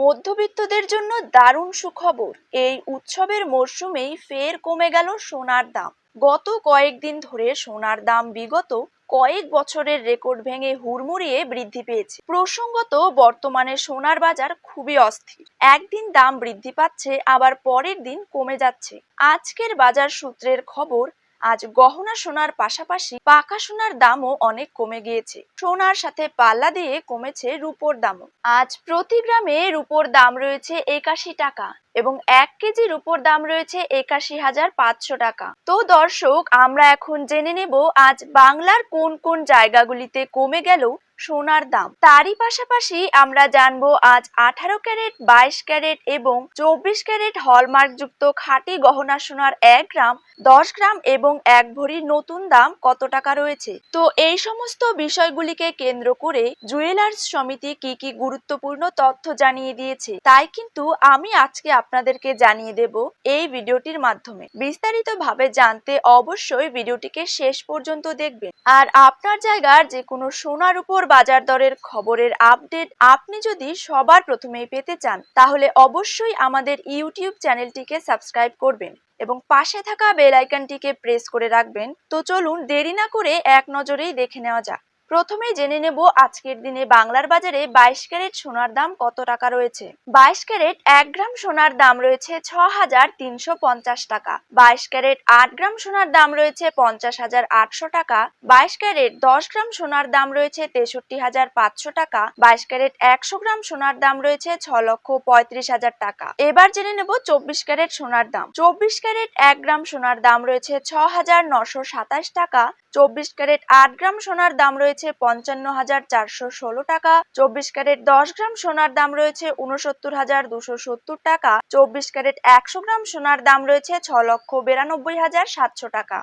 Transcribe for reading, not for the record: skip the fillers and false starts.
মধ্যবিত্তদের জন্য দারুণ সুখবর। এই উৎসবের মরশুমেই ফের কমে গেল সোনার দাম। গত কয়েকদিন ধরে সোনার দাম বিগত কয়েক বছরের রেকর্ড ভেঙে হুড়মুড়িয়ে বৃদ্ধি পেয়েছে। প্রসঙ্গত, বর্তমানে সোনার বাজার খুবই অস্থির। একদিন দাম বৃদ্ধি পাচ্ছে, আবার পরের দিন কমে যাচ্ছে। আজকের বাজার সূত্রের খবর, আজ গহনা সোনার পাশাপাশি পাকা সোনার দামও অনেক কমে গিয়েছে। সোনার সাথে পাল্লা দিয়ে কমেছে রূপোর দামও। আজ প্রতি গ্রামে রূপোর দাম রয়েছে ৮১ টাকা এবং ১ কেজি রূপোর দাম রয়েছে ৮১,৫০০ টাকা। তো দর্শক, আমরা এখন জেনে নেব আজ বাংলার কোন কোন জায়গাগুলিতে কমে গেল সোনার দাম। তারই পাশাপাশি আমরা জানবো আজ ১৮ ক্যারেট, ২২ ক্যারেট এবং ২৪ ক্যারেট হলমার্ক যুক্ত খাঁটি গহনা সোনার ১ গ্রাম, ১০ গ্রাম এবং ১ ভরির নতুন দাম কত টাকা রয়েছে। তো এই সমস্ত বিষয়গুলিকে কেন্দ্র করে জুয়েলার্স সমিতি কি কি গুরুত্বপূর্ণ তথ্য জানিয়ে দিয়েছে, তাই কিন্তু আমি আজকে আপনাদেরকে জানিয়ে দেব এই ভিডিওটির মাধ্যমে। বিস্তারিতভাবে জানতে অবশ্যই ভিডিওটিকে শেষ পর্যন্ত দেখবেন। আর আপনার জায়গার যে কোনো সোনার উপর বাজার দরের খবরের আপডেট আপনি যদি সবার প্রথমেই পেতে চান, তাহলে অবশ্যই আমাদের ইউটিউব চ্যানেলটিকে সাবস্ক্রাইব করবেন এবং পাশে থাকা বেল আইকনটিকে প্রেস করে রাখবেন। তো চলুন দেরি না করে এক নজরেই দেখে নেওয়া যাক। প্রথমেই জেনে নেব আজকের দিনে বাংলার বাজারে ২২ ক্যারেট সোনার দাম কত টাকা রয়েছে। ২২ ক্যারেট ১ গ্রাম সোনার দাম রয়েছে ৬,৩৫০ টাকা। ২২ ক্যারেট ৮ গ্রাম সোনার দাম রয়েছে ৫০,৮০০ টাকা। ২২ ক্যারেট ১০ গ্রাম সোনার দাম রয়েছে ৬৩,৫০০ টাকা। ২২ ক্যারেট ১০০ গ্রাম সোনার দাম রয়েছে ৬,৩৫,০০০ টাকা। এবার জেনে নেব ২৪ ক্যারেট সোনার দাম। ২৪ ক্যারেট ১ গ্রাম সোনার দাম রয়েছে ৬,৯২৭ টাকা। ২৪ ক্যারেট ৮ গ্রাম সোনার দাম রয়েছে ৫৫,৪১৬ টাকা। ২৪ ক্যারেট ১০ গ্রাম সোনার দাম রয়েছে ৬৯,২৭০ টাকা। ২৪ ক্যারেট ১০০ গ্রাম সোনার দাম রয়েছে ৬,৯২,৭০০ টাকা।